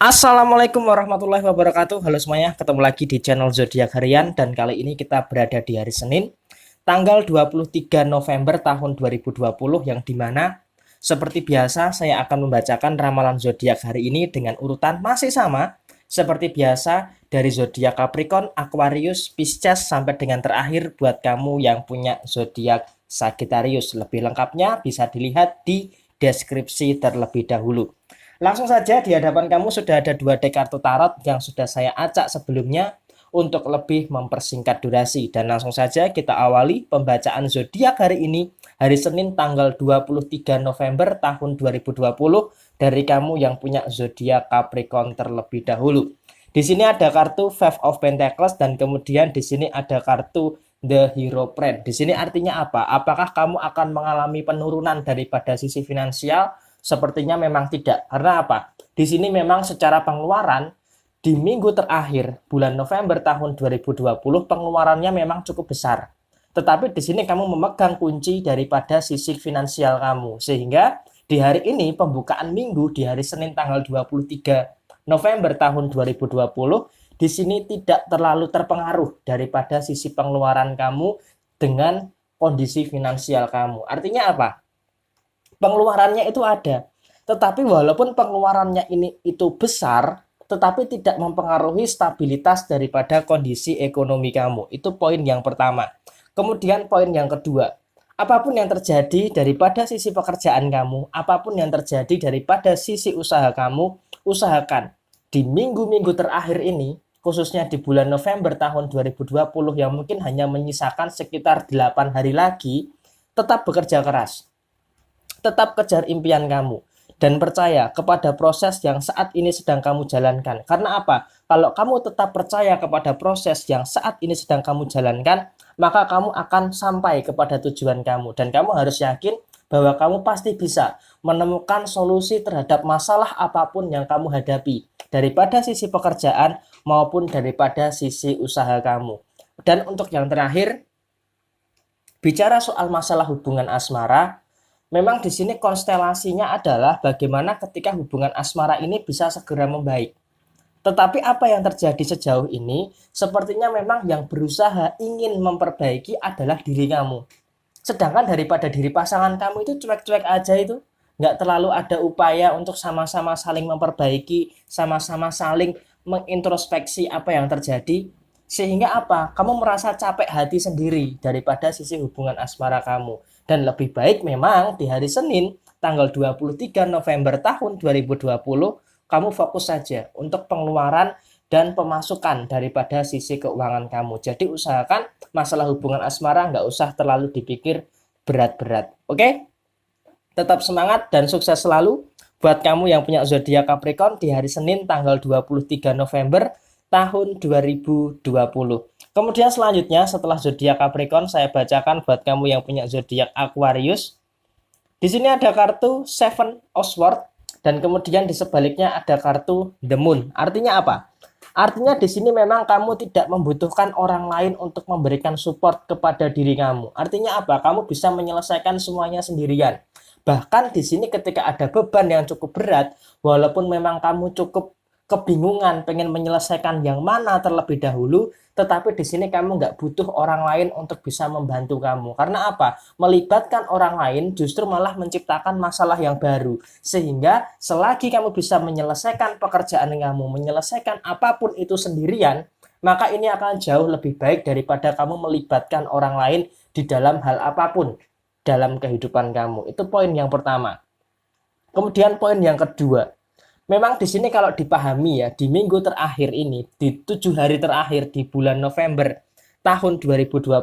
Assalamualaikum warahmatullahi wabarakatuh. Halo semuanya, ketemu lagi di channel Zodiak Harian dan kali ini kita berada di hari Senin tanggal 23 November tahun 2020 yang dimana seperti biasa saya akan membacakan ramalan zodiak hari ini dengan urutan masih sama seperti biasa dari zodiak Capricorn, Aquarius, Pisces sampai dengan terakhir buat kamu yang punya zodiak Sagittarius. Lebih lengkapnya bisa dilihat di deskripsi terlebih dahulu. Langsung saja di hadapan kamu sudah ada dua deck kartu tarot yang sudah saya acak sebelumnya untuk lebih mempersingkat durasi. Dan langsung saja kita awali pembacaan zodiak hari ini, hari Senin tanggal 23 November tahun 2020 dari kamu yang punya zodiak Capricorn terlebih dahulu. Di sini ada kartu Five of Pentacles dan kemudian di sini ada kartu The Hierophant. Di sini artinya apa? Apakah kamu akan mengalami penurunan daripada sisi finansial? Sepertinya memang tidak. Karena apa? Di sini memang secara pengeluaran di minggu terakhir bulan November tahun 2020 pengeluarannya memang cukup besar. Tetapi di sini kamu memegang kunci daripada sisi finansial kamu. Sehingga di hari ini pembukaan minggu di hari Senin tanggal 23 November tahun 2020 di sini tidak terlalu terpengaruh daripada sisi pengeluaran kamu dengan kondisi finansial kamu. Artinya apa? Pengeluarannya itu ada. Tetapi walaupun pengeluarannya ini itu besar, tetapi tidak mempengaruhi stabilitas daripada kondisi ekonomi kamu. Itu poin yang pertama. Kemudian poin yang kedua, apapun yang terjadi daripada sisi pekerjaan kamu, apapun yang terjadi daripada sisi usaha kamu, usahakan di minggu-minggu terakhir ini, khususnya di bulan November tahun 2020 yang mungkin hanya menyisakan sekitar 8 hari lagi, tetap bekerja keras. Tetap kejar impian kamu dan percaya kepada proses yang saat ini sedang kamu jalankan. Karena apa? Kalau kamu tetap percaya kepada proses yang saat ini sedang kamu jalankan, maka kamu akan sampai kepada tujuan kamu. Dan kamu harus yakin bahwa kamu pasti bisa menemukan solusi terhadap masalah apapun yang kamu hadapi, daripada sisi pekerjaan maupun daripada sisi usaha kamu. Dan untuk yang terakhir, bicara soal masalah hubungan asmara, memang di sini konstelasinya adalah bagaimana ketika hubungan asmara ini bisa segera membaik. Tetapi apa yang terjadi sejauh ini, sepertinya memang yang berusaha ingin memperbaiki adalah diri kamu. Sedangkan daripada diri pasangan kamu itu cuek-cuek aja itu, nggak terlalu ada upaya untuk sama-sama saling memperbaiki, sama-sama saling mengintrospeksi apa yang terjadi, sehingga apa? Kamu merasa capek hati sendiri daripada sisi hubungan asmara kamu. Dan lebih baik memang di hari Senin tanggal 23 November tahun 2020 kamu fokus saja untuk pengeluaran dan pemasukan daripada sisi keuangan kamu. Jadi usahakan masalah hubungan asmara nggak usah terlalu dipikir berat-berat. Oke? Tetap semangat dan sukses selalu buat kamu yang punya zodiak Capricorn di hari Senin tanggal 23 November tahun 2020. Kemudian selanjutnya setelah zodiak Capricorn saya bacakan buat kamu yang punya zodiak Aquarius. Di sini ada kartu Seven of Swords dan kemudian di sebaliknya ada kartu The Moon. Artinya apa? Artinya di sini memang kamu tidak membutuhkan orang lain untuk memberikan support kepada diri kamu. Artinya apa? Kamu bisa menyelesaikan semuanya sendirian. Bahkan di sini ketika ada beban yang cukup berat, walaupun memang kamu cukup kebingungan pengen menyelesaikan yang mana terlebih dahulu, tetapi di sini kamu nggak butuh orang lain untuk bisa membantu kamu. Karena apa? Melibatkan orang lain justru malah menciptakan masalah yang baru. Sehingga selagi kamu bisa menyelesaikan pekerjaan kamu, menyelesaikan apapun itu sendirian, maka ini akan jauh lebih baik daripada kamu melibatkan orang lain di dalam hal apapun dalam kehidupan kamu. Itu poin yang pertama. Kemudian poin yang kedua, memang di sini kalau dipahami ya, di minggu terakhir ini, di 7 hari terakhir di bulan November tahun 2020,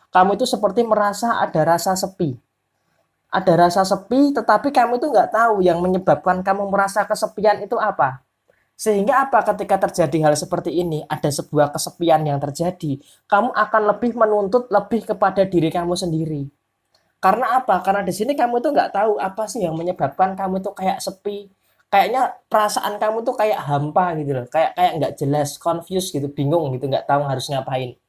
kamu itu seperti merasa ada rasa sepi. Ada rasa sepi, tetapi kamu itu nggak tahu yang menyebabkan kamu merasa kesepian itu apa. Sehingga apa ketika terjadi hal seperti ini, ada sebuah kesepian yang terjadi, kamu akan lebih menuntut lebih kepada diri kamu sendiri. Karena apa? Karena di sini kamu itu nggak tahu apa sih yang menyebabkan kamu itu kayak sepi, kayaknya perasaan kamu tuh kayak hampa gitu loh, kayak kayak nggak jelas, confused gitu, bingung gitu, nggak tahu harus ngapain.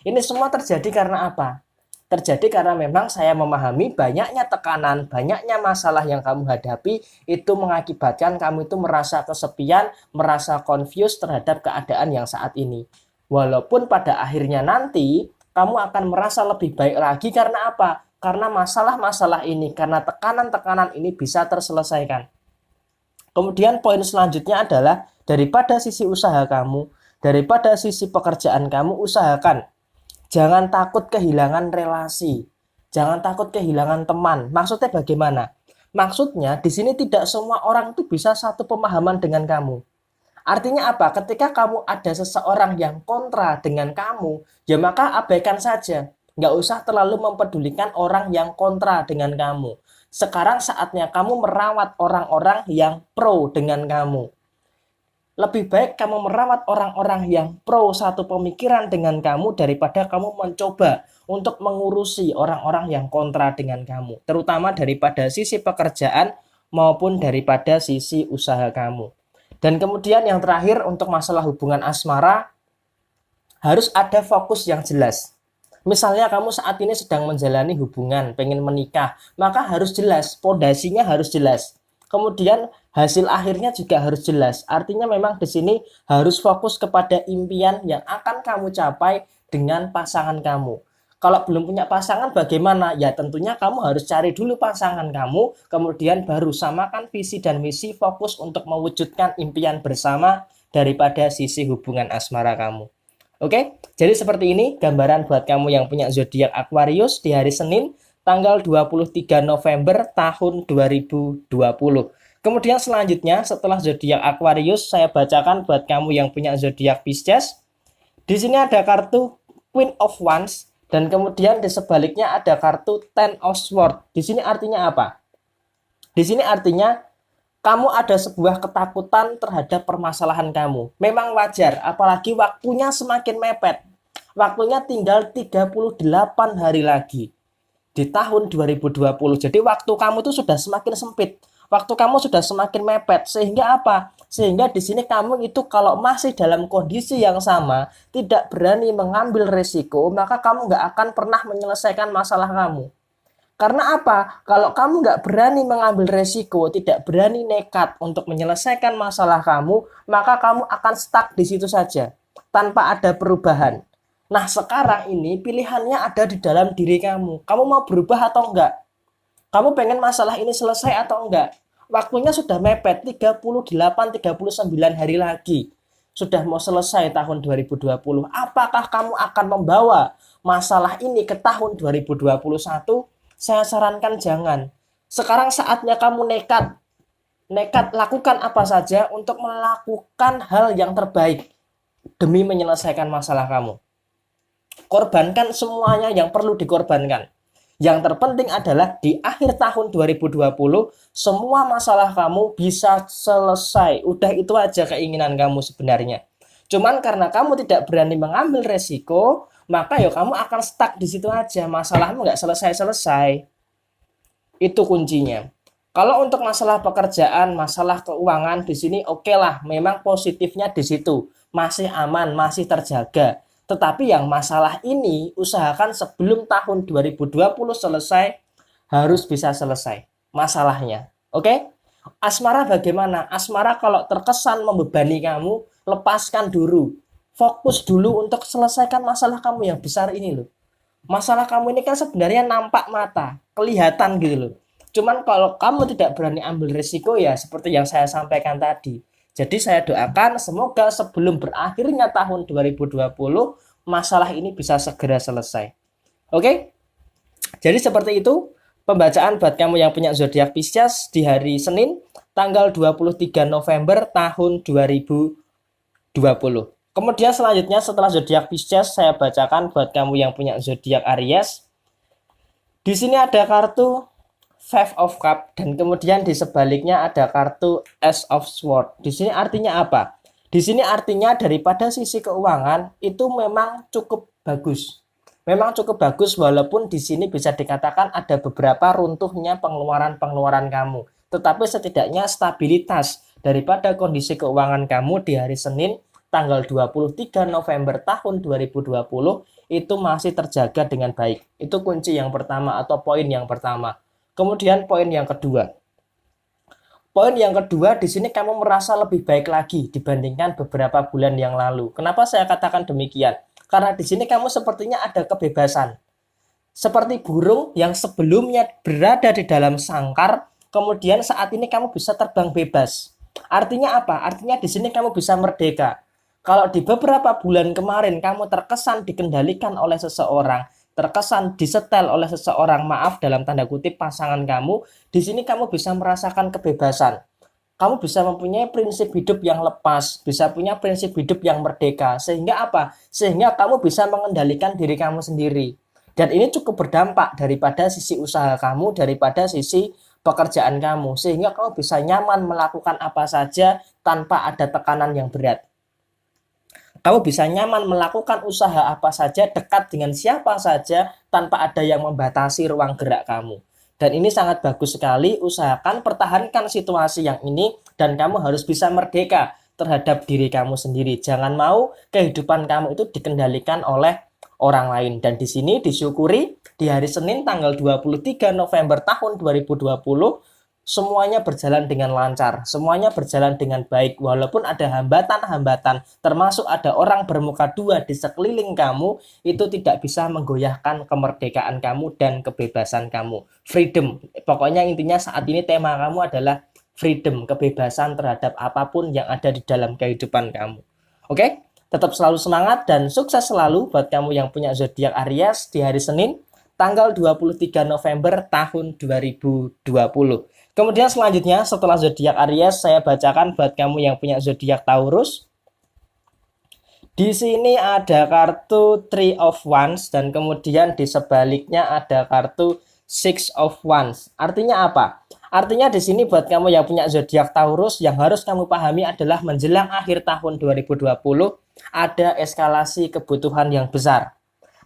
Ini semua terjadi karena apa? Terjadi karena memang saya memahami banyaknya tekanan, banyaknya masalah yang kamu hadapi itu mengakibatkan kamu itu merasa kesepian, merasa confused terhadap keadaan yang saat ini. Walaupun pada akhirnya nanti kamu akan merasa lebih baik lagi karena apa? Karena masalah-masalah ini, karena tekanan-tekanan ini bisa terselesaikan. Kemudian poin selanjutnya adalah daripada sisi usaha kamu, daripada sisi pekerjaan kamu, usahakan jangan takut kehilangan relasi. Jangan takut kehilangan teman. Maksudnya bagaimana? Maksudnya di sini tidak semua orang itu bisa satu pemahaman dengan kamu. Artinya apa? Ketika kamu ada seseorang yang kontra dengan kamu, ya maka abaikan saja. Nggak usah terlalu mempedulikan orang yang kontra dengan kamu. Sekarang saatnya kamu merawat orang-orang yang pro dengan kamu. Lebih baik kamu merawat orang-orang yang pro satu pemikiran dengan kamu daripada kamu mencoba untuk mengurusi orang-orang yang kontra dengan kamu. Terutama daripada sisi pekerjaan maupun daripada sisi usaha kamu. Dan kemudian yang terakhir untuk masalah hubungan asmara, harus ada fokus yang jelas. Misalnya kamu saat ini sedang menjalani hubungan, pengen menikah, maka harus jelas, pondasinya harus jelas. Kemudian hasil akhirnya juga harus jelas. Artinya memang di sini harus fokus kepada impian yang akan kamu capai dengan pasangan kamu. Kalau belum punya pasangan bagaimana? Ya tentunya kamu harus cari dulu pasangan kamu, kemudian baru samakan visi dan misi, fokus untuk mewujudkan impian bersama daripada sisi hubungan asmara kamu. Oke, jadi seperti ini gambaran buat kamu yang punya zodiak Aquarius di hari Senin tanggal 23 November tahun 2020. Kemudian selanjutnya setelah zodiak Aquarius saya bacakan buat kamu yang punya zodiak Pisces. Di sini ada kartu Queen of Wands dan kemudian di sebaliknya ada kartu Ten of Swords. Di sini artinya apa? Di sini artinya kamu ada sebuah ketakutan terhadap permasalahan kamu. Memang wajar, apalagi waktunya semakin mepet. Waktunya tinggal 38 hari lagi di tahun 2020. Jadi waktu kamu itu sudah semakin sempit. Waktu kamu sudah semakin mepet. Sehingga apa? Sehingga di sini kamu itu kalau masih dalam kondisi yang sama, tidak berani mengambil resiko, maka kamu nggak akan pernah menyelesaikan masalah kamu. Karena apa? Kalau kamu nggak berani mengambil resiko, tidak berani nekat untuk menyelesaikan masalah kamu, maka kamu akan stuck di situ saja, tanpa ada perubahan. Nah, sekarang ini pilihannya ada di dalam diri kamu. Kamu mau berubah atau enggak? Kamu pengen masalah ini selesai atau enggak? Waktunya sudah mepet, 38-39 hari lagi. Sudah mau selesai tahun 2020. Apakah kamu akan membawa masalah ini ke tahun 2021? Saya sarankan jangan. Sekarang saatnya kamu nekat. Nekat lakukan apa saja untuk melakukan hal yang terbaik demi menyelesaikan masalah kamu. Korbankan semuanya yang perlu dikorbankan. Yang terpenting adalah di akhir tahun 2020 semua masalah kamu bisa selesai. Udah itu aja keinginan kamu sebenarnya. Cuman karena kamu tidak berani mengambil resiko, maka ya kamu akan stuck di situ aja. Masalahmu nggak selesai-selesai. Itu kuncinya. Kalau untuk masalah pekerjaan, masalah keuangan di sini oke lah, memang positifnya di situ. Masih aman, masih terjaga. Tetapi yang masalah ini usahakan sebelum tahun 2020 selesai harus bisa selesai masalahnya. Oke? Asmara bagaimana? Asmara kalau terkesan membebani kamu, lepaskan dulu. Fokus dulu untuk selesaikan masalah kamu yang besar ini loh. Masalah kamu ini kan sebenarnya nampak mata, kelihatan gitu loh. Cuman kalau kamu tidak berani ambil risiko ya seperti yang saya sampaikan tadi. Jadi saya doakan semoga sebelum berakhirnya tahun 2020 masalah ini bisa segera selesai. Oke? Jadi seperti itu pembacaan buat kamu yang punya zodiak Pisces di hari Senin tanggal 23 November tahun 2020. Kemudian selanjutnya setelah zodiak Pisces saya bacakan buat kamu yang punya zodiak Aries. Di sini ada kartu Five of Cup dan kemudian di sebaliknya ada kartu Ace of Swords. Di sini artinya apa? Di sini artinya daripada sisi keuangan itu memang cukup bagus. Memang cukup bagus walaupun di sini bisa dikatakan ada beberapa runtuhnya pengeluaran-pengeluaran kamu. Tetapi setidaknya stabilitas daripada kondisi keuangan kamu di hari Senin tanggal 23 November tahun 2020 itu masih terjaga dengan baik. Itu kunci yang pertama atau poin yang pertama. Kemudian poin yang kedua. Poin yang kedua, di sini kamu merasa lebih baik lagi dibandingkan beberapa bulan yang lalu. Kenapa saya katakan demikian? Karena di sini kamu sepertinya ada kebebasan. Seperti burung yang sebelumnya berada di dalam sangkar, kemudian saat ini kamu bisa terbang bebas. Artinya apa? Artinya di sini kamu bisa merdeka. Kalau di beberapa bulan kemarin kamu terkesan dikendalikan oleh seseorang, terkesan disetel oleh seseorang, maaf dalam tanda kutip pasangan kamu, di sini kamu bisa merasakan kebebasan. Kamu bisa mempunyai prinsip hidup yang lepas, bisa punya prinsip hidup yang merdeka. Sehingga apa? Sehingga kamu bisa mengendalikan diri kamu sendiri. Dan ini cukup berdampak daripada sisi usaha kamu, daripada sisi pekerjaan kamu. Sehingga kamu bisa nyaman melakukan apa saja tanpa ada tekanan yang berat. Kamu bisa nyaman melakukan usaha apa saja, dekat dengan siapa saja, tanpa ada yang membatasi ruang gerak kamu. Dan ini sangat bagus sekali, usahakan pertahankan situasi yang ini, dan kamu harus bisa merdeka terhadap diri kamu sendiri. Jangan mau kehidupan kamu itu dikendalikan oleh orang lain. Dan di sini disyukuri di hari Senin tanggal 23 November tahun 2020 semuanya berjalan dengan lancar, semuanya berjalan dengan baik. Walaupun ada hambatan-hambatan, termasuk ada orang bermuka dua di sekeliling kamu, itu tidak bisa menggoyahkan kemerdekaan kamu dan kebebasan kamu. Freedom, pokoknya intinya saat ini tema kamu adalah freedom, kebebasan terhadap apapun yang ada di dalam kehidupan kamu. Oke? Tetap selalu semangat dan sukses selalu buat kamu yang punya zodiak Aries di hari Senin tanggal 23 November tahun 2020. Kemudian selanjutnya setelah zodiak Aries saya bacakan buat kamu yang punya zodiak Taurus. Di sini ada kartu Three of Wands dan kemudian di sebaliknya ada kartu Six of Wands. Artinya apa? Artinya di sini buat kamu yang punya zodiak Taurus yang harus kamu pahami adalah menjelang akhir tahun 2020 ada eskalasi kebutuhan yang besar.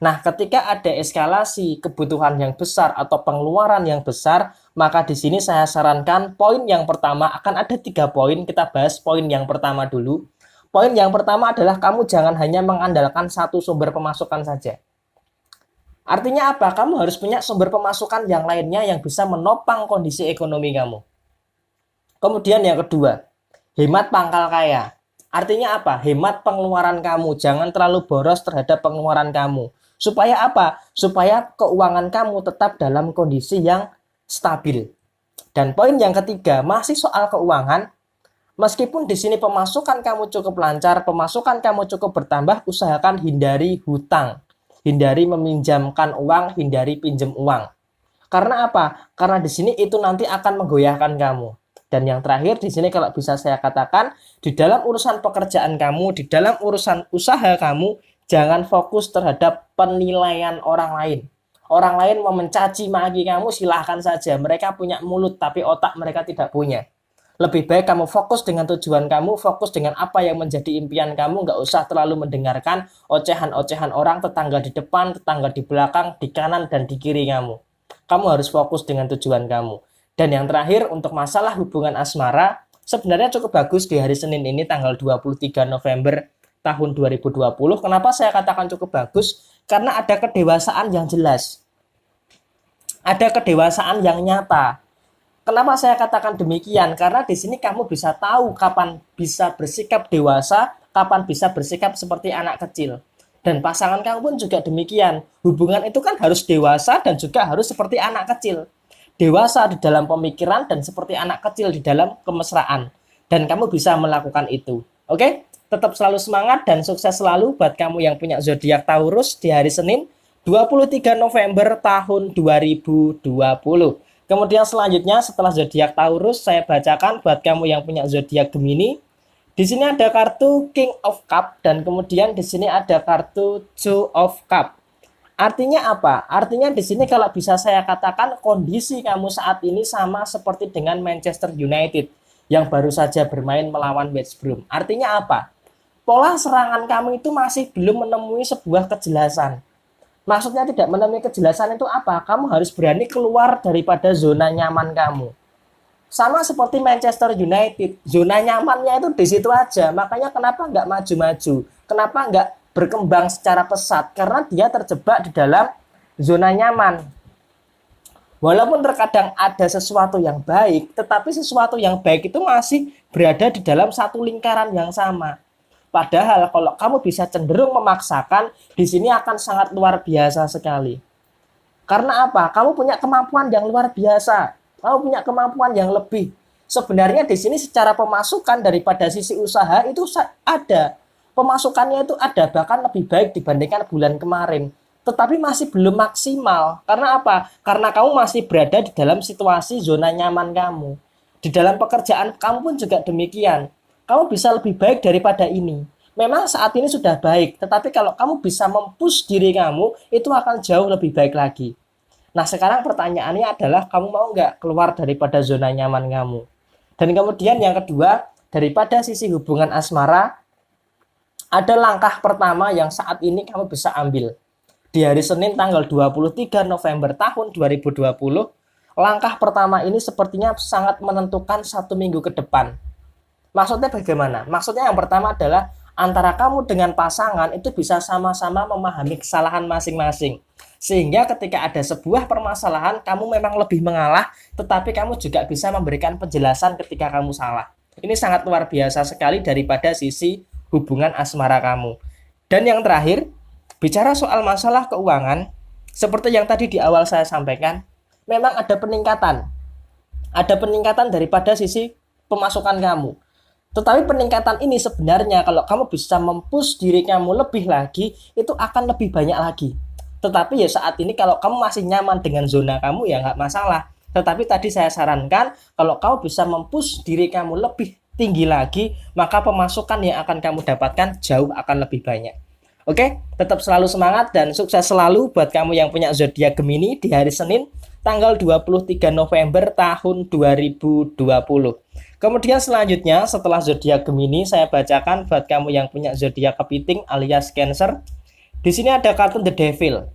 Nah, ketika ada eskalasi kebutuhan yang besar atau pengeluaran yang besar, maka di sini saya sarankan poin yang pertama akan ada 3 poin. Kita bahas poin yang pertama dulu. Poin yang pertama adalah kamu jangan hanya mengandalkan satu sumber pemasukan saja. Artinya apa? Kamu harus punya sumber pemasukan yang lainnya yang bisa menopang kondisi ekonomi kamu. Kemudian yang kedua, hemat pangkal kaya. Artinya apa? Hemat pengeluaran kamu. Jangan terlalu boros terhadap pengeluaran kamu. Supaya apa? Supaya keuangan kamu tetap dalam kondisi yang stabil. Dan poin yang ketiga, masih soal keuangan. Meskipun di sini pemasukan kamu cukup lancar, pemasukan kamu cukup bertambah, usahakan hindari hutang. Hindari meminjamkan uang, hindari pinjam uang. Karena apa? Karena di sini itu nanti akan menggoyahkan kamu. Dan yang terakhir di sini kalau bisa saya katakan, di dalam urusan pekerjaan kamu, di dalam urusan usaha kamu, jangan fokus terhadap penilaian orang lain. Orang lain mau mencaci maki kamu, silahkan saja. Mereka punya mulut tapi otak mereka tidak punya. Lebih baik kamu fokus dengan tujuan kamu, fokus dengan apa yang menjadi impian kamu, nggak usah terlalu mendengarkan ocehan-ocehan orang, tetangga di depan, tetangga di belakang, di kanan, dan di kiri kamu. Kamu harus fokus dengan tujuan kamu. Dan yang terakhir, untuk masalah hubungan asmara, sebenarnya cukup bagus di hari Senin ini, tanggal 23 November tahun 2020. Kenapa saya katakan cukup bagus? Karena ada kedewasaan yang jelas. Ada kedewasaan yang nyata. Kenapa saya katakan demikian? Karena di sini kamu bisa tahu kapan bisa bersikap dewasa, kapan bisa bersikap seperti anak kecil. Dan pasangan kamu pun juga demikian. Hubungan itu kan harus dewasa dan juga harus seperti anak kecil. Dewasa di dalam pemikiran dan seperti anak kecil di dalam kemesraan. Dan kamu bisa melakukan itu. Oke? Tetap selalu semangat dan sukses selalu buat kamu yang punya zodiak Taurus di hari Senin 23 November tahun 2020. Kemudian selanjutnya setelah zodiak Taurus saya bacakan buat kamu yang punya zodiak Gemini. Di sini ada kartu King of Cup dan kemudian di sini ada kartu Two of Cup. Artinya apa? Artinya di sini kalau bisa saya katakan kondisi kamu saat ini sama seperti dengan Manchester United yang baru saja bermain melawan West Brom. Artinya apa? Pola serangan kamu itu masih belum menemui sebuah kejelasan. Maksudnya tidak menemui kejelasan itu apa? Kamu harus berani keluar daripada zona nyaman kamu. Sama seperti Manchester United, zona nyamannya itu di situ aja. Makanya kenapa nggak maju-maju? Kenapa nggak berkembang secara pesat? Karena dia terjebak di dalam zona nyaman. Walaupun terkadang ada sesuatu yang baik, tetapi sesuatu yang baik itu masih berada di dalam satu lingkaran yang sama. Padahal kalau kamu bisa cenderung memaksakan, di sini akan sangat luar biasa sekali. Karena apa? Kamu punya kemampuan yang luar biasa. Kamu punya kemampuan yang lebih. Sebenarnya di sini secara pemasukan daripada sisi usaha itu ada. Pemasukannya itu ada, bahkan lebih baik dibandingkan bulan kemarin. Tetapi masih belum maksimal. Karena apa? Karena kamu masih berada di dalam situasi zona nyaman kamu. Di dalam pekerjaan kamu pun juga demikian. Kamu bisa lebih baik daripada ini. Memang saat ini sudah baik, tetapi kalau kamu bisa mempush diri kamu, itu akan jauh lebih baik lagi. Nah, sekarang pertanyaannya adalah kamu mau nggak keluar daripada zona nyaman kamu? Dan kemudian yang kedua, daripada sisi hubungan asmara, ada langkah pertama yang saat ini kamu bisa ambil. Di hari Senin tanggal 23 November tahun 2020, langkah pertama ini sepertinya sangat menentukan 1 minggu ke depan. Maksudnya bagaimana? Maksudnya yang pertama adalah antara kamu dengan pasangan itu bisa sama-sama memahami kesalahan masing-masing. Sehingga ketika ada sebuah permasalahan, kamu memang lebih mengalah, tetapi kamu juga bisa memberikan penjelasan ketika kamu salah. Ini sangat luar biasa sekali daripada sisi hubungan asmara kamu. Dan yang terakhir, bicara soal masalah keuangan, seperti yang tadi di awal saya sampaikan, memang ada peningkatan. Ada peningkatan daripada sisi pemasukan kamu. Tetapi peningkatan ini sebenarnya kalau kamu bisa mempush diri kamu lebih lagi, itu akan lebih banyak lagi. Tetapi ya saat ini kalau kamu masih nyaman dengan zona kamu ya nggak masalah. Tetapi tadi saya sarankan kalau kamu bisa mempush diri kamu lebih tinggi lagi, maka pemasukan yang akan kamu dapatkan jauh akan lebih banyak. Oke, tetap selalu semangat dan sukses selalu buat kamu yang punya zodiak Gemini di hari Senin tanggal 23 November tahun 2020. Kemudian selanjutnya setelah zodiak Gemini saya bacakan buat kamu yang punya zodiak Kepiting alias Cancer. Di sini ada kartu The Devil.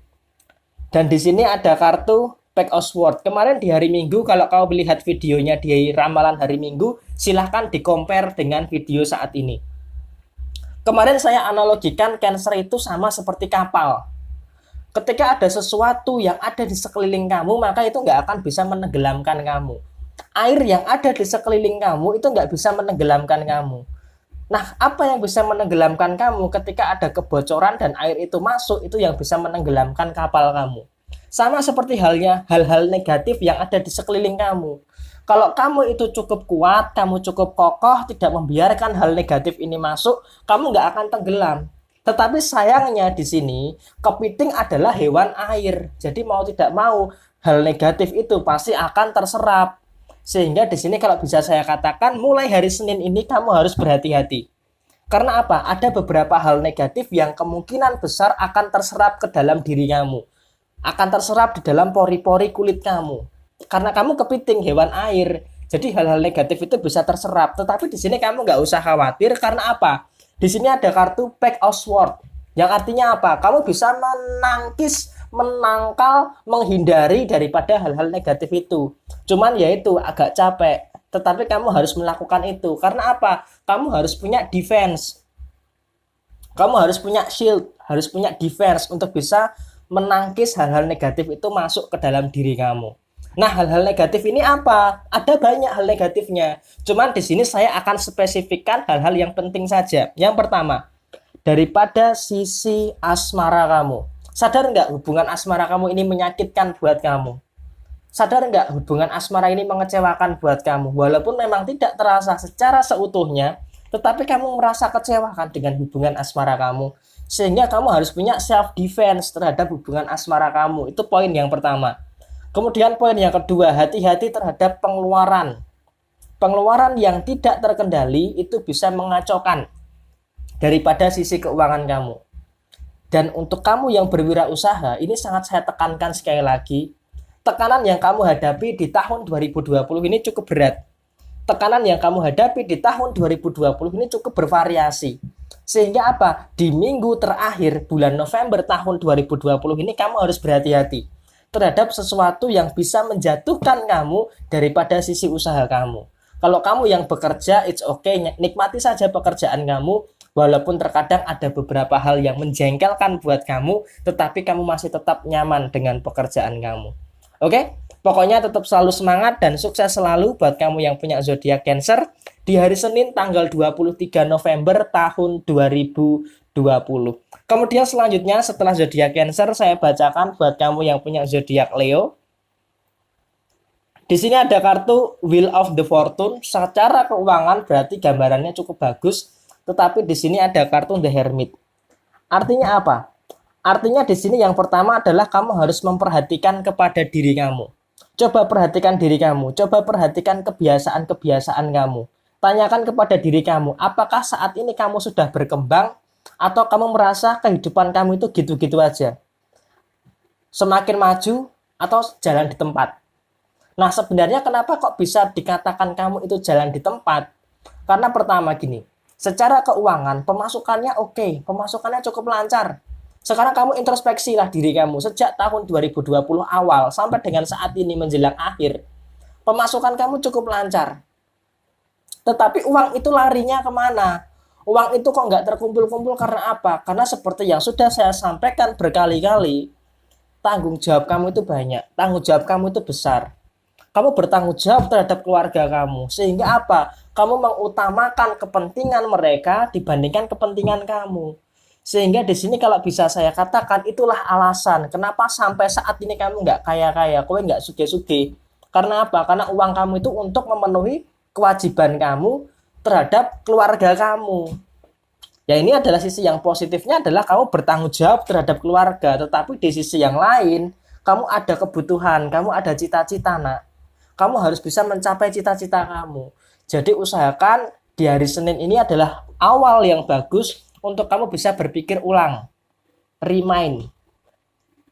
Dan di sini ada kartu Pack of Swords. Kemarin di hari Minggu kalau kamu melihat videonya di ramalan hari Minggu, silahkan di-compare dengan video saat ini. Kemarin saya analogikan Cancer itu sama seperti kapal. Ketika ada sesuatu yang ada di sekeliling kamu, maka itu nggak akan bisa menenggelamkan kamu. Air yang ada di sekeliling kamu itu nggak bisa menenggelamkan kamu. Nah, apa yang bisa menenggelamkan kamu ketika ada kebocoran dan air itu masuk, itu yang bisa menenggelamkan kapal kamu. Sama seperti halnya hal-hal negatif yang ada di sekeliling kamu. Kalau kamu itu cukup kuat, kamu cukup kokoh, tidak membiarkan hal negatif ini masuk, kamu nggak akan tenggelam. Tetapi sayangnya di sini, kepiting adalah hewan air. Jadi mau tidak mau, hal negatif itu pasti akan terserap. Sehingga di sini kalau bisa saya katakan mulai hari Senin ini kamu harus berhati-hati. Karena apa? Ada beberapa hal negatif yang kemungkinan besar akan terserap ke dalam diri kamu. Akan terserap di dalam pori-pori kulit kamu. Karena kamu kepiting hewan air. Jadi hal-hal negatif itu bisa terserap. Tetapi di sini kamu nggak usah khawatir karena apa? Di sini ada kartu Pack of Swords. Yang artinya apa? Kamu bisa menangkis, menangkal, menghindari daripada hal-hal negatif itu. Cuman ya itu agak capek. Tetapi kamu harus melakukan itu. Karena apa? Kamu harus punya defense. Kamu harus punya shield, harus punya defense untuk bisa menangkis hal-hal negatif itu masuk ke dalam diri kamu. Nah, hal-hal negatif ini apa? Ada banyak hal negatifnya. Cuman di sini saya akan spesifikkan hal-hal yang penting saja. Yang pertama, daripada sisi asmara kamu. Sadar nggak hubungan asmara kamu ini menyakitkan buat kamu? Sadar nggak hubungan asmara ini mengecewakan buat kamu? Walaupun memang tidak terasa secara seutuhnya, tetapi kamu merasa kecewakan dengan hubungan asmara kamu. Sehingga kamu harus punya self-defense terhadap hubungan asmara kamu. Itu poin yang pertama. Kemudian poin yang kedua, hati-hati terhadap pengeluaran. Pengeluaran yang tidak terkendali itu bisa mengacaukan daripada sisi keuangan kamu. Dan untuk kamu yang berwirausaha, ini sangat saya tekankan sekali lagi. Tekanan yang kamu hadapi di tahun 2020 ini cukup berat. Tekanan yang kamu hadapi di tahun 2020 ini cukup bervariasi. Sehingga apa? Di minggu terakhir bulan November tahun 2020 ini kamu harus berhati-hati. terhadap sesuatu yang bisa menjatuhkan kamu daripada sisi usaha kamu. Kalau kamu yang bekerja, it's okay, nikmati saja pekerjaan kamu, walaupun terkadang ada beberapa hal yang menjengkelkan buat kamu, tetapi kamu masih tetap nyaman dengan pekerjaan kamu. Oke? Pokoknya tetap selalu semangat dan sukses selalu buat kamu yang punya zodiak Cancer di hari Senin tanggal 23 November tahun 2020. Kemudian selanjutnya setelah zodiak Cancer saya bacakan buat kamu yang punya zodiak Leo. Di sini ada kartu Wheel of the Fortune. Secara keuangan berarti gambarannya cukup bagus. Tetapi di sini ada kartu The Hermit. Artinya apa? Artinya di sini yang pertama adalah kamu harus memperhatikan kepada diri kamu. Coba perhatikan diri kamu. Coba perhatikan kebiasaan-kebiasaan kamu. Tanyakan kepada diri kamu, apakah saat ini kamu sudah berkembang atau kamu merasa kehidupan kamu itu gitu-gitu aja? Semakin maju atau jalan di tempat? Nah, sebenarnya kenapa kok bisa dikatakan kamu itu jalan di tempat? Karena pertama gini, secara keuangan pemasukannya oke, pemasukannya cukup lancar. Sekarang kamu introspeksilah diri kamu sejak tahun 2020 awal sampai dengan saat ini menjelang akhir. Pemasukan kamu cukup lancar. Tetapi uang itu larinya kemana? Uang itu kok nggak terkumpul-kumpul karena apa? Karena seperti yang sudah saya sampaikan berkali-kali, tanggung jawab kamu itu banyak, tanggung jawab kamu itu besar. Kamu bertanggung jawab terhadap keluarga kamu. Sehingga apa? Kamu mengutamakan kepentingan mereka dibandingkan kepentingan kamu. Sehingga di sini kalau bisa saya katakan itulah alasan kenapa sampai saat ini kamu nggak kaya-kaya, kowe nggak sugih-sugih. Karena apa? Karena uang kamu itu untuk memenuhi kewajiban kamu terhadap keluarga kamu. Ya ini adalah sisi yang positifnya adalah kamu bertanggung jawab terhadap keluarga. Tetapi di sisi yang lain, kamu ada kebutuhan, kamu ada cita-cita nak. Kamu harus bisa mencapai cita-cita kamu. Jadi usahakan di hari Senin ini adalah awal yang bagus untuk kamu bisa berpikir ulang. Remind.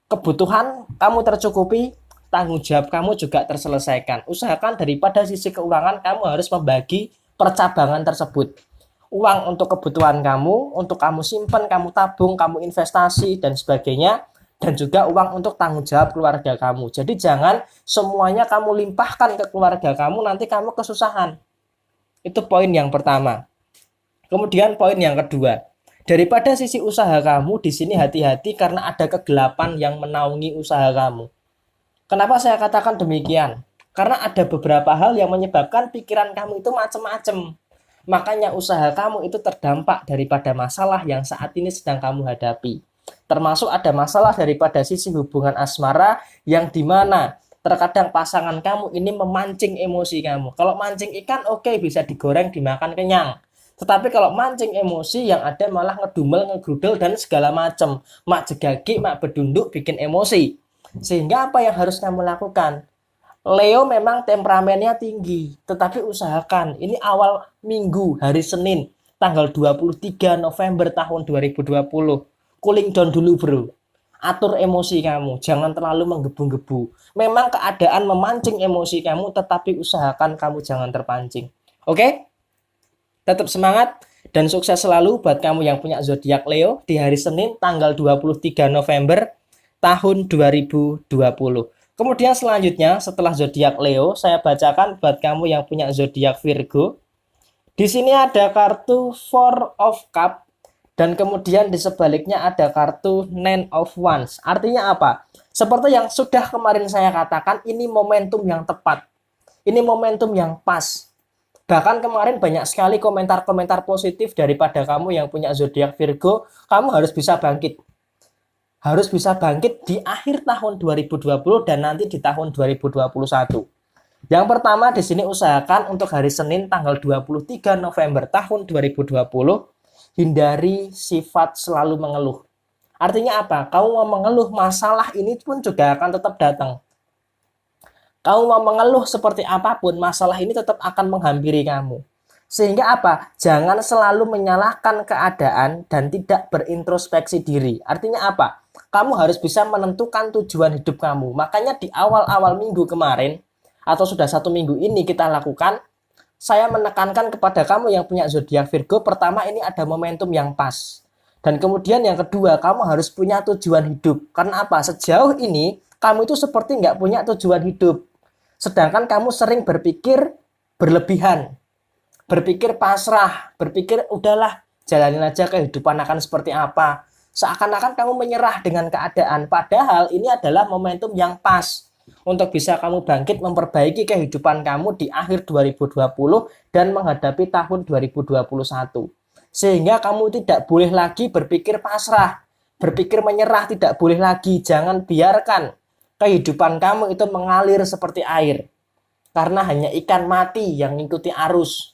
Kebutuhan kamu tercukupi, tanggung jawab kamu juga terselesaikan. Usahakan daripada sisi keuangan kamu harus membagi percabangan tersebut. Uang untuk kebutuhan kamu, untuk kamu simpan, kamu tabung, kamu investasi dan sebagainya. Dan juga uang untuk tanggung jawab keluarga kamu. Jadi jangan semuanya kamu limpahkan ke keluarga kamu, nanti kamu kesusahan. Itu poin yang pertama. Kemudian poin yang kedua, daripada sisi usaha kamu di sini hati-hati karena ada kegelapan yang menaungi usaha kamu. Kenapa saya katakan demikian? Karena ada beberapa hal yang menyebabkan pikiran kamu itu macam-macam. Makanya usaha kamu itu terdampak daripada masalah yang saat ini sedang kamu hadapi. Termasuk ada masalah daripada sisi hubungan asmara yang dimana terkadang pasangan kamu ini memancing emosi kamu. Kalau mancing ikan oke, bisa digoreng, dimakan kenyang. Tetapi kalau mancing emosi yang ada malah ngedumel, ngegrudel dan segala macam. Mak jegagi, mak bedunduk, bikin emosi. Sehingga apa yang harus kamu lakukan? Leo memang temperamennya tinggi, tetapi usahakan ini awal minggu hari Senin tanggal 23 November tahun 2020. Cooling down dulu bro. Atur emosi kamu, jangan terlalu menggebu-gebu. Memang keadaan memancing emosi kamu, tetapi usahakan kamu jangan terpancing. Oke? Tetap semangat dan sukses selalu buat kamu yang punya zodiak Leo di hari Senin tanggal 23 November tahun 2020. Kemudian selanjutnya setelah zodiak Leo, saya bacakan buat kamu yang punya zodiak Virgo. Di sini ada kartu Four of Cups. Dan kemudian di sebaliknya ada kartu Nine of Wands. Artinya apa? Seperti yang sudah kemarin saya katakan, ini momentum yang tepat. Ini momentum yang pas. Bahkan kemarin banyak sekali komentar-komentar positif daripada kamu yang punya zodiak Virgo. Kamu harus bisa bangkit. Harus bisa bangkit di akhir tahun 2020 dan nanti di tahun 2021. Yang pertama di sini usahakan untuk hari Senin tanggal 23 November tahun 2020. Hindari sifat selalu mengeluh. Artinya apa? Kamu mau mengeluh, masalah ini pun juga akan tetap datang. Kamu mau mengeluh seperti apapun, masalah ini tetap akan menghampiri kamu. Sehingga apa? Jangan selalu menyalahkan keadaan dan tidak berintrospeksi diri. Artinya apa? Kamu harus bisa menentukan tujuan hidup kamu. Makanya di awal-awal minggu kemarin, atau sudah 1 minggu ini kita lakukan, saya menekankan kepada kamu yang punya zodiak Virgo, pertama ini ada momentum yang pas. Dan kemudian yang kedua, kamu harus punya tujuan hidup. Karena apa? Sejauh ini kamu itu seperti nggak punya tujuan hidup. Sedangkan kamu sering berpikir berlebihan, berpikir pasrah, berpikir udahlah jalanin aja kehidupan akan seperti apa. Seakan-akan kamu menyerah dengan keadaan. Padahal ini adalah momentum yang pas untuk bisa kamu bangkit memperbaiki kehidupan kamu di akhir 2020 dan menghadapi tahun 2021. Sehingga kamu tidak boleh lagi berpikir pasrah, berpikir menyerah, tidak boleh lagi. Jangan biarkan kehidupan kamu itu mengalir seperti air. Karena hanya ikan mati yang mengikuti arus.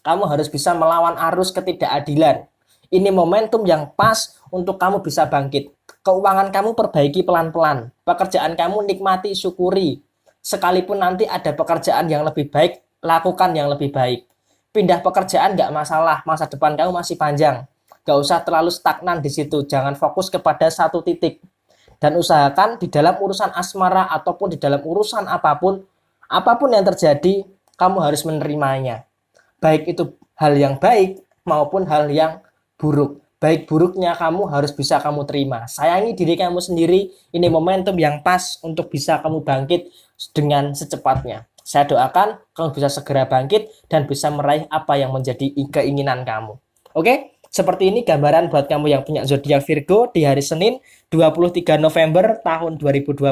Kamu harus bisa melawan arus ketidakadilan. Ini momentum yang pas untuk kamu bisa bangkit. Keuangan kamu perbaiki pelan-pelan. Pekerjaan kamu nikmati, syukuri. Sekalipun nanti ada pekerjaan yang lebih baik, lakukan yang lebih baik. Pindah pekerjaan nggak masalah, masa depan kamu masih panjang. Nggak usah terlalu stagnan di situ. Jangan fokus kepada satu titik. Dan usahakan di dalam urusan asmara ataupun di dalam urusan apapun yang terjadi, kamu harus menerimanya. Baik itu hal yang baik maupun hal yang buruk. Baik buruknya kamu harus bisa kamu terima. Sayangi diri kamu sendiri. Ini momentum yang pas untuk bisa kamu bangkit dengan secepatnya. Saya doakan kamu bisa segera bangkit dan bisa meraih apa yang menjadi keinginan kamu. Oke? Seperti ini gambaran buat kamu yang punya zodiak Virgo di hari Senin 23 November tahun 2020.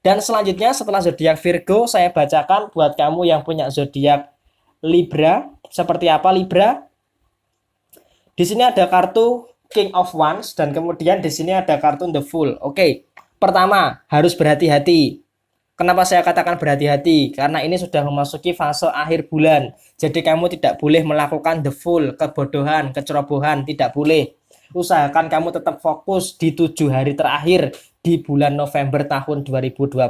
Dan selanjutnya setelah zodiak Virgo, saya bacakan buat kamu yang punya zodiak Libra. Seperti apa Libra? Di sini ada kartu King of Wands dan kemudian di sini ada kartu The Fool. Oke. Pertama, harus berhati-hati. Kenapa saya katakan berhati-hati? Karena ini sudah memasuki fase akhir bulan. Jadi kamu tidak boleh melakukan the fool, kebodohan, kecerobohan, tidak boleh. Usahakan kamu tetap fokus di 7 hari terakhir di bulan November tahun 2020.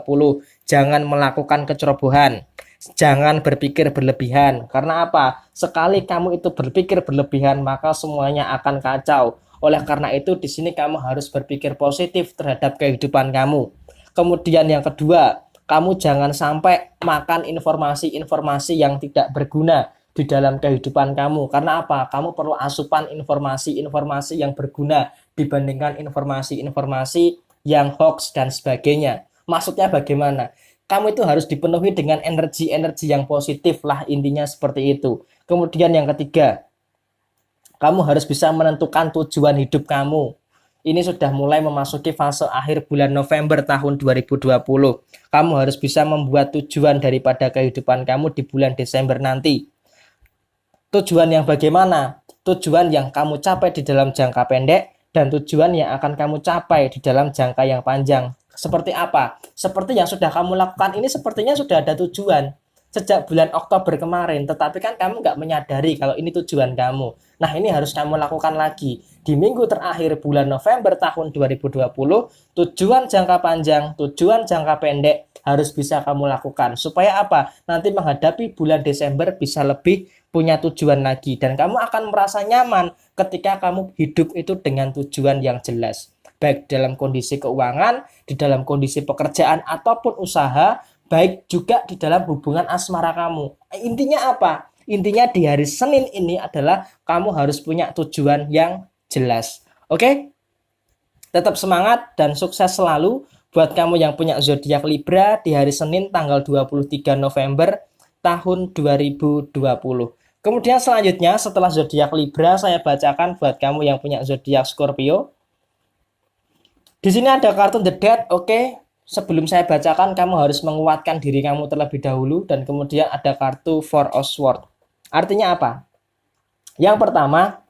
Jangan melakukan kecerobohan. Jangan berpikir berlebihan. Karena apa? Sekali kamu itu berpikir berlebihan, maka semuanya akan kacau. Oleh karena itu, di sini kamu harus berpikir positif terhadap kehidupan kamu. Kemudian yang kedua, kamu jangan sampai makan informasi-informasi yang tidak berguna di dalam kehidupan kamu. Karena apa? Kamu perlu asupan informasi-informasi yang berguna dibandingkan informasi-informasi yang hoax dan sebagainya. Maksudnya bagaimana? Kamu itu harus dipenuhi dengan energi-energi yang positif lah, intinya seperti itu. Kemudian yang ketiga, kamu harus bisa menentukan tujuan hidup kamu. Ini sudah mulai memasuki fase akhir bulan November tahun 2020. Kamu harus bisa membuat tujuan daripada kehidupan kamu di bulan Desember nanti. Tujuan yang bagaimana? Tujuan yang kamu capai di dalam jangka pendek dan tujuan yang akan kamu capai di dalam jangka yang panjang. Seperti apa? Seperti yang sudah kamu lakukan ini sepertinya sudah ada tujuan sejak bulan Oktober kemarin, tetapi kan kamu nggak menyadari kalau ini tujuan kamu. Nah, ini harus kamu lakukan lagi. Di minggu terakhir bulan November tahun 2020, tujuan jangka panjang, tujuan jangka pendek harus bisa kamu lakukan. Supaya apa? Nanti menghadapi bulan Desember bisa lebih punya tujuan lagi. Dan kamu akan merasa nyaman ketika kamu hidup itu dengan tujuan yang jelas. Baik dalam kondisi keuangan, di dalam kondisi pekerjaan ataupun usaha, baik juga di dalam hubungan asmara kamu. Intinya apa? Intinya di hari Senin ini adalah kamu harus punya tujuan yang jelas. Oke? Tetap semangat dan sukses selalu buat kamu yang punya zodiak Libra di hari Senin tanggal 23 November tahun 2020. Kemudian selanjutnya setelah zodiak Libra saya bacakan buat kamu yang punya zodiak Scorpio. Di sini ada kartu The Death, oke? Sebelum saya bacakan, kamu harus menguatkan diri kamu terlebih dahulu. Dan kemudian ada kartu Four of Swords. Artinya apa? Yang pertama,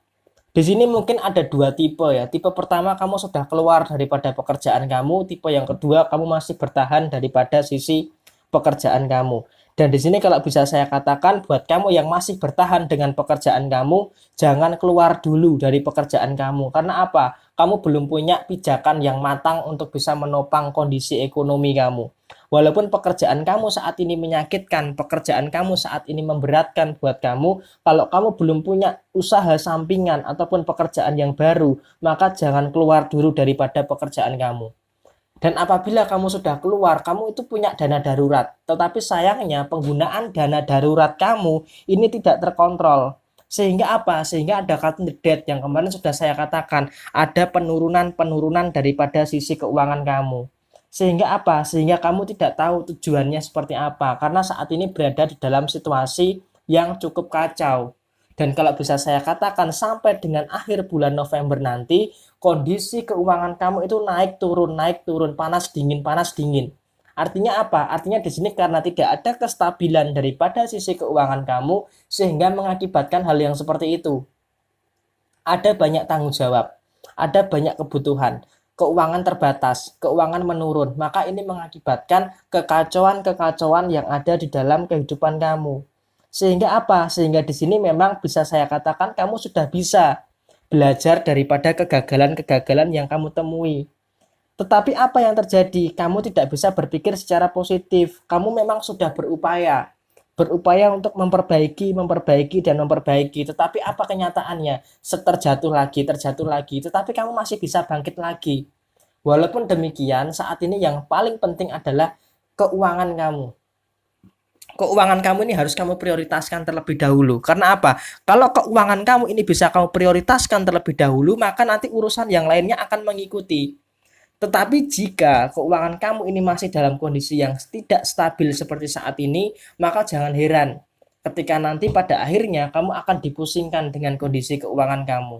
di sini mungkin ada dua tipe ya. Tipe pertama, kamu sudah keluar daripada pekerjaan kamu. Tipe yang kedua, kamu masih bertahan daripada sisi pekerjaan kamu. Dan di sini kalau bisa saya katakan, buat kamu yang masih bertahan dengan pekerjaan kamu, jangan keluar dulu dari pekerjaan kamu. Karena apa? Kamu belum punya pijakan yang matang untuk bisa menopang kondisi ekonomi kamu. Walaupun pekerjaan kamu saat ini menyakitkan, pekerjaan kamu saat ini memberatkan buat kamu, kalau kamu belum punya usaha sampingan ataupun pekerjaan yang baru, maka jangan keluar dulu daripada pekerjaan kamu. Dan apabila kamu sudah keluar, kamu itu punya dana darurat. Tetapi sayangnya penggunaan dana darurat kamu ini tidak terkontrol. Sehingga apa? Sehingga ada kartu The Death yang kemarin sudah saya katakan. Ada penurunan-penurunan daripada sisi keuangan kamu. Sehingga apa? Sehingga kamu tidak tahu tujuannya seperti apa. Karena saat ini berada di dalam situasi yang cukup kacau. Dan kalau bisa saya katakan sampai dengan akhir bulan November nanti, kondisi keuangan kamu itu naik turun, panas dingin, panas dingin. Artinya apa? Artinya di sini karena tidak ada kestabilan daripada sisi keuangan kamu sehingga mengakibatkan hal yang seperti itu. Ada banyak tanggung jawab, ada banyak kebutuhan, keuangan terbatas, keuangan menurun, maka ini mengakibatkan kekacauan-kekacauan yang ada di dalam kehidupan kamu. Sehingga apa? Sehingga di sini memang bisa saya katakan kamu sudah bisa belajar daripada kegagalan-kegagalan yang kamu temui. Tetapi apa yang terjadi? Kamu tidak bisa berpikir secara positif. Kamu memang sudah berupaya untuk memperbaiki dan memperbaiki. Tetapi apa kenyataannya? Terjatuh lagi. Tetapi kamu masih bisa bangkit lagi. Walaupun demikian, saat ini yang paling penting adalah keuangan kamu. Keuangan kamu ini harus kamu prioritaskan terlebih dahulu. Karena apa? Kalau keuangan kamu ini bisa kamu prioritaskan terlebih dahulu, maka nanti urusan yang lainnya akan mengikuti. Tetapi jika keuangan kamu ini masih dalam kondisi yang tidak stabil seperti saat ini, maka jangan heran ketika nanti pada akhirnya kamu akan dipusingkan dengan kondisi keuangan kamu.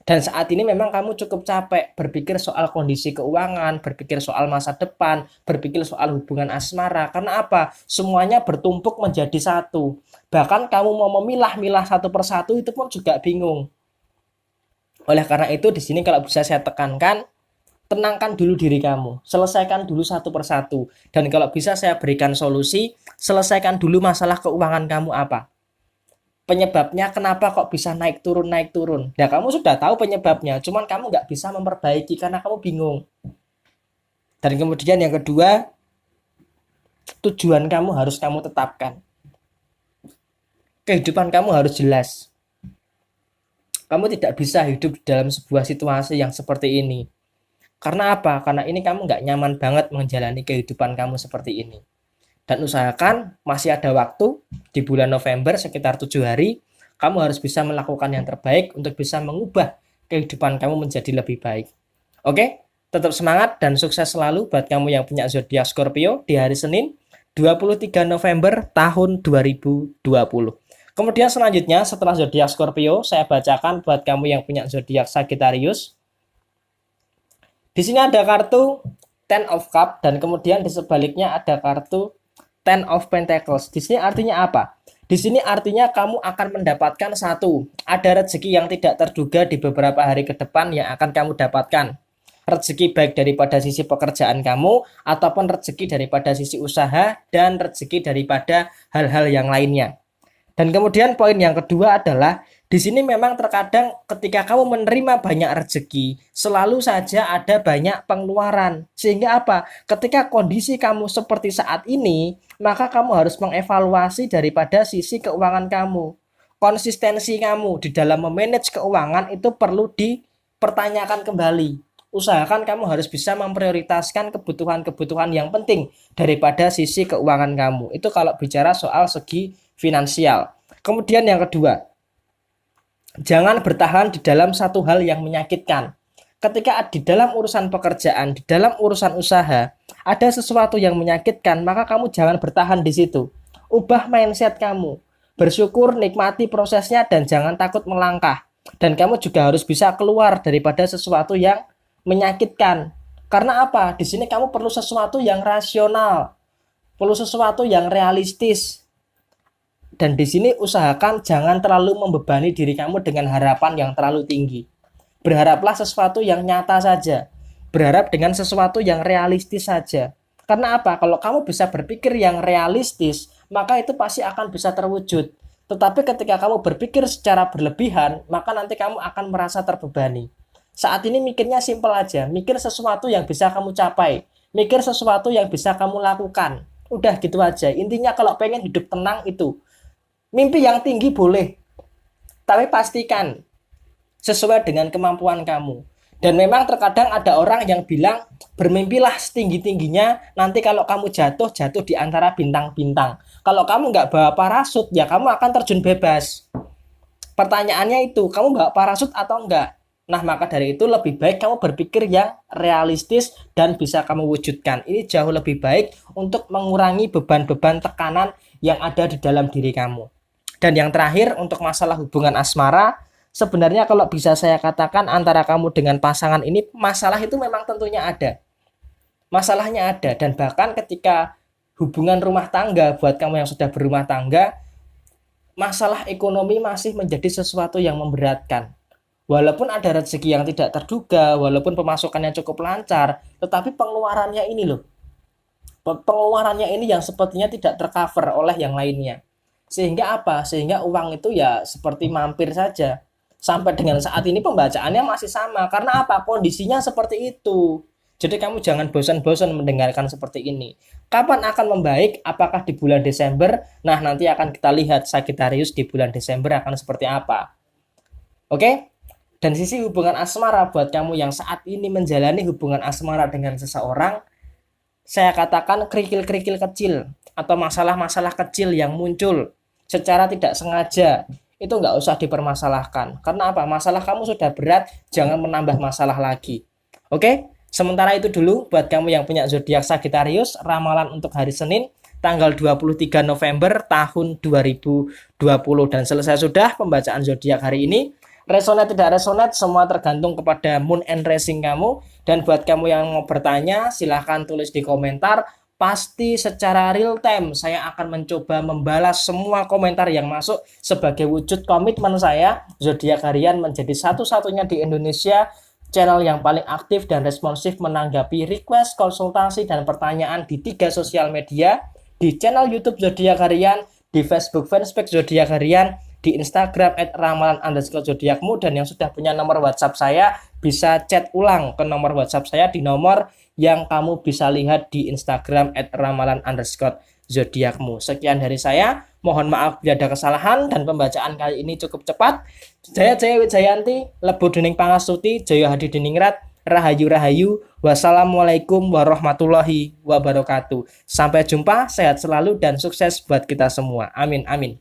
Dan saat ini memang kamu cukup capek berpikir soal kondisi keuangan, berpikir soal masa depan, berpikir soal hubungan asmara. Karena apa? Semuanya bertumpuk menjadi satu. Bahkan kamu mau memilah-milah satu persatu itu pun juga bingung. Oleh karena itu di sini kalau bisa saya tekankan, tenangkan dulu diri kamu, selesaikan dulu satu persatu. Dan kalau bisa saya berikan solusi, selesaikan dulu masalah keuangan kamu apa. Penyebabnya kenapa kok bisa naik turun. Ya kamu sudah tahu penyebabnya, cuman kamu nggak bisa memperbaiki karena kamu bingung. Dan kemudian yang kedua, tujuan kamu harus kamu tetapkan. Kehidupan kamu harus jelas. Kamu tidak bisa hidup dalam sebuah situasi yang seperti ini. Karena apa? Karena ini kamu nggak nyaman banget menjalani kehidupan kamu seperti ini. Dan usahakan masih ada waktu di bulan November sekitar 7 hari, kamu harus bisa melakukan yang terbaik untuk bisa mengubah kehidupan kamu menjadi lebih baik. Oke, tetap semangat dan sukses selalu buat kamu yang punya zodiak Scorpio di hari Senin 23 November tahun 2020. Kemudian selanjutnya setelah zodiak Scorpio, saya bacakan buat kamu yang punya zodiak Sagittarius. Di sini ada kartu Ten of Cup dan kemudian di sebaliknya ada kartu Ten of Pentacles. Di sini artinya apa? Di sini artinya kamu akan mendapatkan ada rezeki yang tidak terduga di beberapa hari ke depan yang akan kamu dapatkan. Rezeki baik daripada sisi pekerjaan kamu ataupun rezeki daripada sisi usaha dan rezeki daripada hal-hal yang lainnya. Dan kemudian poin yang kedua adalah di sini memang terkadang ketika kamu menerima banyak rezeki, selalu saja ada banyak pengeluaran. Sehingga apa? Ketika kondisi kamu seperti saat ini, maka kamu harus mengevaluasi daripada sisi keuangan kamu. Konsistensi kamu di dalam memanage keuangan itu perlu dipertanyakan kembali. Usahakan kamu harus bisa memprioritaskan kebutuhan-kebutuhan yang penting daripada sisi keuangan kamu. Itu kalau bicara soal segi finansial. Kemudian yang kedua, jangan bertahan di dalam satu hal yang menyakitkan. Ketika di dalam urusan pekerjaan, di dalam urusan usaha, ada sesuatu yang menyakitkan, maka kamu jangan bertahan di situ. Ubah mindset kamu. Bersyukur, nikmati prosesnya, dan jangan takut melangkah. Dan kamu juga harus bisa keluar daripada sesuatu yang menyakitkan. Karena apa? Di sini kamu perlu sesuatu yang rasional. Perlu sesuatu yang realistis. Dan di sini usahakan jangan terlalu membebani diri kamu dengan harapan yang terlalu tinggi. Berharaplah sesuatu yang nyata saja. Berharap dengan sesuatu yang realistis saja. Karena apa? Kalau kamu bisa berpikir yang realistis, maka itu pasti akan bisa terwujud. Tetapi ketika kamu berpikir secara berlebihan, maka nanti kamu akan merasa terbebani. Saat ini mikirnya simpel aja. Mikir sesuatu yang bisa kamu capai. Mikir sesuatu yang bisa kamu lakukan. Udah gitu aja. Intinya kalau pengen hidup tenang itu. Mimpi yang tinggi boleh, tapi pastikan sesuai dengan kemampuan kamu. Dan memang terkadang ada orang yang bilang, bermimpilah setinggi-tingginya, nanti kalau kamu jatuh di antara bintang-bintang. Kalau kamu nggak bawa parasut, ya kamu akan terjun bebas. Pertanyaannya itu, kamu bawa parasut atau enggak? Nah, maka dari itu lebih baik kamu berpikir yang realistis dan bisa kamu wujudkan. Ini jauh lebih baik untuk mengurangi beban-beban tekanan yang ada di dalam diri kamu. Dan yang terakhir, untuk masalah hubungan asmara, sebenarnya kalau bisa saya katakan antara kamu dengan pasangan ini, masalah itu memang tentunya ada. Masalahnya ada, dan bahkan ketika hubungan rumah tangga, buat kamu yang sudah berumah tangga, masalah ekonomi masih menjadi sesuatu yang memberatkan. Walaupun ada rezeki yang tidak terduga, walaupun pemasukannya cukup lancar, tetapi pengeluarannya ini loh, pengeluarannya ini yang sepertinya tidak tercover oleh yang lainnya. Sehingga apa? Sehingga uang itu ya seperti mampir saja. Sampai dengan saat ini pembacaannya masih sama. Karena apa? Kondisinya seperti itu. Jadi kamu jangan bosan-bosan mendengarkan seperti ini. Kapan akan membaik? Apakah di bulan Desember? Nah, nanti akan kita lihat Sagittarius di bulan Desember akan seperti apa. Oke? Dan sisi hubungan asmara buat kamu yang saat ini menjalani hubungan asmara dengan seseorang, saya katakan kerikil-kerikil kecil atau masalah-masalah kecil yang muncul secara tidak sengaja itu nggak usah dipermasalahkan. Karena apa? Masalah kamu sudah berat, jangan menambah masalah lagi. Oke? Sementara itu dulu buat kamu yang punya zodiak Sagittarius, ramalan untuk hari Senin tanggal 23 November tahun 2020. Dan selesai sudah pembacaan zodiak hari ini. Resonate tidak resonate semua tergantung kepada moon and rising kamu. Dan buat kamu yang mau bertanya, silahkan tulis di komentar. Pasti secara real time saya akan mencoba membalas semua komentar yang masuk sebagai wujud komitmen saya. Zodiak Harian menjadi satu-satunya di Indonesia channel yang paling aktif dan responsif menanggapi request, konsultasi, dan pertanyaan di 3 sosial media, di channel YouTube Zodiak Harian, di Facebook fanspage Zodiak Harian, di Instagram @ramalan_zodiakmu, dan yang sudah punya nomor WhatsApp saya bisa chat ulang ke nomor WhatsApp saya di nomor yang kamu bisa lihat di Instagram @ramalan_zodiakmu. Sekian dari saya, mohon maaf bila ada kesalahan dan pembacaan kali ini cukup cepat. Jaya Wijayanti, Lebu Dening Pangastuti, Jaya Hadi Diningrat, Rahayu Rahayu, wassalamualaikum warahmatullahi wabarakatuh. Sampai jumpa, sehat selalu dan sukses buat kita semua. Amin amin.